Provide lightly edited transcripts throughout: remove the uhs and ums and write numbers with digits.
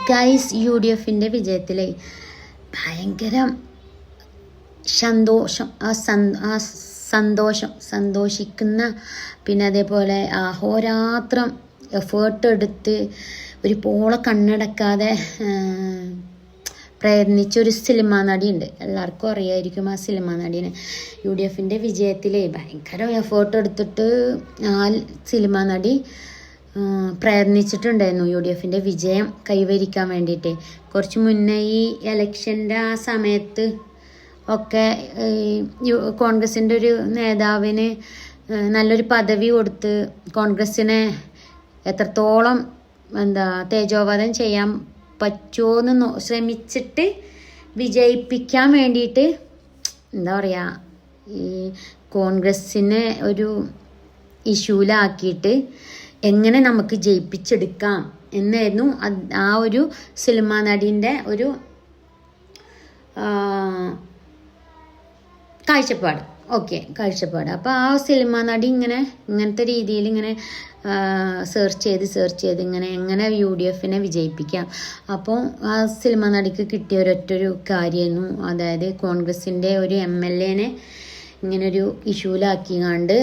Guys, UDFിൻ്റെ വിജയത്തിലെ ഭയങ്കര സന്തോഷിക്കുന്ന, പിന്നെ അതേപോലെ അഹോരാത്രം എഫേർട്ട് എടുത്ത് ഒരു പോളെ കണ്ണടക്കാതെ പ്രയത്നിച്ചൊരു സിനിമാ നടിയുണ്ട്. എല്ലാവർക്കും അറിയായിരിക്കും ആ സിനിമാ നടീനെ. UDFിൻ്റെ വിജയത്തിൽ ഭയങ്കര എഫേർട്ട് എടുത്തിട്ട് ആ സിനിമാ നടി പ്രയത്നിച്ചിട്ടുണ്ടായിരുന്നു UDFിൻ്റെ വിജയം കൈവരിക്കാൻ വേണ്ടിയിട്ട്. കുറച്ച് മുന്നേ ഈ ഇലക്ഷൻ്റെ ആ സമയത്ത് ഒക്കെ കോൺഗ്രസിൻ്റെ ഒരു നേതാവിന് നല്ലൊരു പദവി കൊടുത്ത് കോൺഗ്രസിനെ എത്രത്തോളം തേജോവധം ചെയ്യാൻ പറ്റുമോയെന്ന് ശ്രമിച്ചിട്ട് വിജയിപ്പിക്കാൻ വേണ്ടിയിട്ട് ഈ കോൺഗ്രസിനെ ഒരു ഇഷ്യൂലാക്കിയിട്ട് എങ്ങനെ നമുക്ക് ജയിപ്പിച്ചെടുക്കാം എന്നായിരുന്നു ആ ഒരു സിനിമാ നടീൻ്റെ ഒരു കാഴ്ചപ്പാട്. കാഴ്ചപ്പാട്. അപ്പോൾ ആ സിനിമാ നടി ഇങ്ങനത്തെ രീതിയിൽ സെർച്ച് ചെയ്ത് എങ്ങനെ UDFിനെ വിജയിപ്പിക്കാം. അപ്പോൾ ആ സിനിമാ നടിക്ക് കിട്ടിയ ഒരൊറ്റൊരു കാര്യമായിരുന്നു, അതായത് കോൺഗ്രസിൻ്റെ ഒരു MLAനെ ഇങ്ങനൊരു ഇഷ്യൂലാക്കിക്കാണ്ട്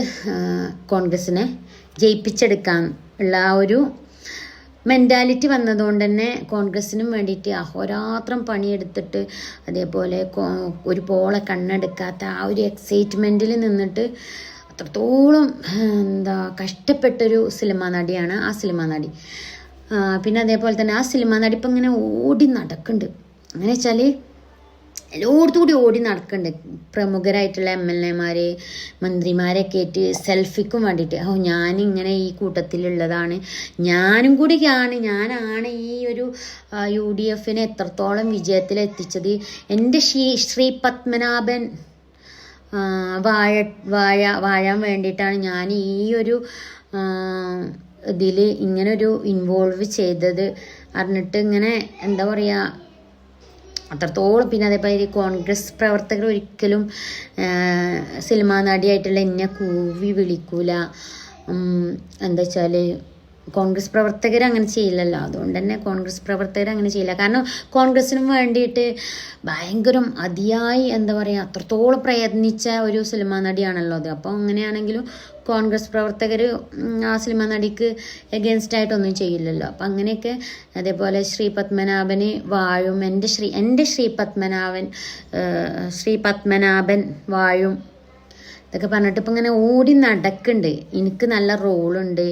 കോൺഗ്രസിനെ ജയിപ്പിച്ചെടുക്കാൻ ഉള്ള ആ ഒരു മെൻറ്റാലിറ്റി വന്നതുകൊണ്ട് തന്നെ കോൺഗ്രസിനും വേണ്ടിയിട്ട് അഹോരാത്രം പണിയെടുത്തിട്ട് അതേപോലെ ഒരു പോളെ കണ്ണെടുക്കാത്ത ആ ഒരു എക്സൈറ്റ്മെൻറ്റിൽ നിന്നിട്ട് അത്രത്തോളം കഷ്ടപ്പെട്ടൊരു സിനിമാ നടിയാണ് ആ സിനിമാ നടി. പിന്നെ അതേപോലെ തന്നെ ആ സിനിമാ നടി ഇപ്പം ഇങ്ങനെ ഓടി നടക്കുന്നുണ്ട്. അങ്ങനെ വെച്ചാൽ എല്ലായിടത്തും കൂടി ഓടി നടക്കുന്നുണ്ട്. പ്രമുഖരായിട്ടുള്ള MLAമാർ മന്ത്രിമാരൊക്കെ ആയിട്ട് സെൽഫിക്കും വേണ്ടിയിട്ട് ഞാനിങ്ങനെ ഈ കൂട്ടത്തിലുള്ളതാണ്, ഞാനാണ് ഈ ഒരു UDFിനെ എത്രത്തോളം വിജയത്തിലെത്തിച്ചത്, എൻ്റെ ശ്രീ പത്മനാഭൻ വാഴാൻ വേണ്ടിയിട്ടാണ് ഞാൻ ഈ ഒരു ഇതിൽ ഇങ്ങനൊരു ഇൻവോൾവ് ചെയ്തത് അറിഞ്ഞിട്ട് ഇങ്ങനെ അത്രത്തോളം. പിന്നെ അതേപോലെ കോൺഗ്രസ് പ്രവർത്തകർ ഒരിക്കലും സിനിമാ നടിയായിട്ടുള്ള എന്നെ കൂവി വിളിക്കൂല. എന്താ വെച്ചാൽ കോൺഗ്രസ് പ്രവർത്തകർ അങ്ങനെ ചെയ്യില്ലല്ലോ. അതുകൊണ്ട് തന്നെ കോൺഗ്രസ് പ്രവർത്തകർ അങ്ങനെ ചെയ്യില്ല. കാരണം കോൺഗ്രസിനും വേണ്ടിയിട്ട് ഭയങ്കര അതിയായി അത്രത്തോളം പ്രയത്നിച്ച ഒരു സിനിമാ നടിയാണല്ലോ അത്. അപ്പോൾ അങ്ങനെയാണെങ്കിലും കോൺഗ്രസ് പ്രവർത്തകർ ആ സിനിമാ നടിക്ക് എഗെയിൻസ്റ്റ് ആയിട്ടൊന്നും ചെയ്യില്ലല്ലോ. അപ്പം അങ്ങനെയൊക്കെ അതേപോലെ ശ്രീ പത്മനാഭന് വാഴും, എൻ്റെ ശ്രീ പത്മനാഭൻ വാഴും ഇതൊക്കെ പറഞ്ഞിട്ട് ഇപ്പം ഇങ്ങനെ ഓടി നടക്കുന്നുണ്ട്. എനിക്ക് നല്ല റോളുണ്ട്,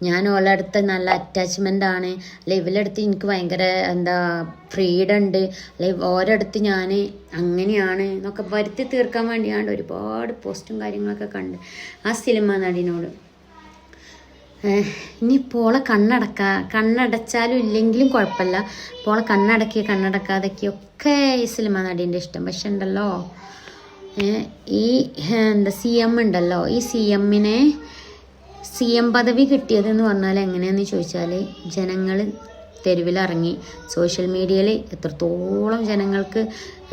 ഞാൻ ഓളെ അടുത്ത് നല്ല അറ്റാച്ച്മെൻ്റ് ആണ്, അല്ലെ ഇവളടുത്ത് എനിക്ക് ഭയങ്കര ഫ്രീഡം ഉണ്ട്, അല്ലെ ഓരോടുത്ത് ഞാൻ അങ്ങനെയാണ് എന്നൊക്കെ വരുത്തി തീർക്കാൻ വേണ്ടിയാണ് ഒരുപാട് പോസ്റ്റും കാര്യങ്ങളൊക്കെ കണ്ട് ആ സിനിമാ നടിനോട്. ഇനി പോളെ കണ്ണടച്ചാലും ഇല്ലെങ്കിലും കുഴപ്പമില്ല, പോളെ കണ്ണടക്കാതൊക്കെയൊക്കെ ഈ സിനിമാ നടീൻ്റെ ഇഷ്ടം. പക്ഷെ ഉണ്ടല്ലോ ഈ CM ഉണ്ടല്ലോ, ഈ CM പദവി കിട്ടിയതെന്ന് പറഞ്ഞാൽ എങ്ങനെയാണെന്ന് ചോദിച്ചാൽ ജനങ്ങൾ തെരുവിലിറങ്ങി സോഷ്യൽ മീഡിയയിൽ എത്രത്തോളം ജനങ്ങൾക്ക്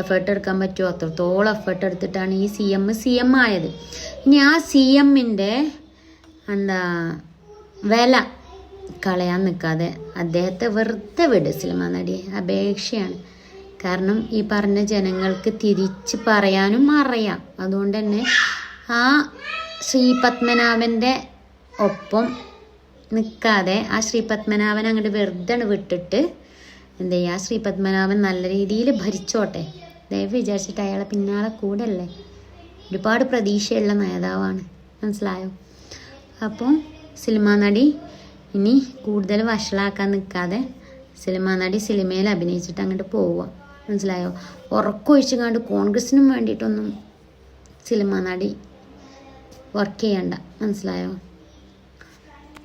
എഫേർട്ട് എടുക്കാൻ പറ്റുമോ അത്രത്തോളം എഫേർട്ട് എടുത്തിട്ടാണ് ഈ CM ആയത്. ഇനി ആ CMൻ്റെ വില കളയാൻ നിൽക്കാതെ അദ്ദേഹത്തെ വെറുതെ വിട് സിനിമാ നടിയെ, അപേക്ഷയാണ്. കാരണം ഈ പറഞ്ഞ ജനങ്ങൾക്ക് തിരിച്ച് പറയാനും അറിയാം. അതുകൊണ്ട് തന്നെ ആ ശ്രീ പത്മനാഭൻ്റെ ഒപ്പം നിൽക്കാതെ ആ ശ്രീ പത്മനാഭൻ അങ്ങോട്ട് വെറുതെ വിട്ടിട്ട് ആ ശ്രീ പത്മനാഭൻ നല്ല രീതിയിൽ ഭരിച്ചോട്ടെ ദയവ് വിചാരിച്ചിട്ട് അയാളെ പിന്നാലെ കൂടല്ലേ. ഒരുപാട് പ്രതീക്ഷയുള്ള നേതാവാണ്, മനസ്സിലായോ? അപ്പോൾ സിനിമാ നടി ഇനി കൂടുതൽ വഷളാക്കാൻ നിൽക്കാതെ സിനിമാ നടി സിനിമയിൽ അഭിനയിച്ചിട്ട് അങ്ങോട്ട് പോവുക, മനസ്സിലായോ? ഉറക്കൊഴിച്ച് കണ്ട് കോൺഗ്രസിനും വേണ്ടിയിട്ടൊന്നും സിനിമാ നടി വർക്ക് ചെയ്യണ്ട, മനസ്സിലായോ?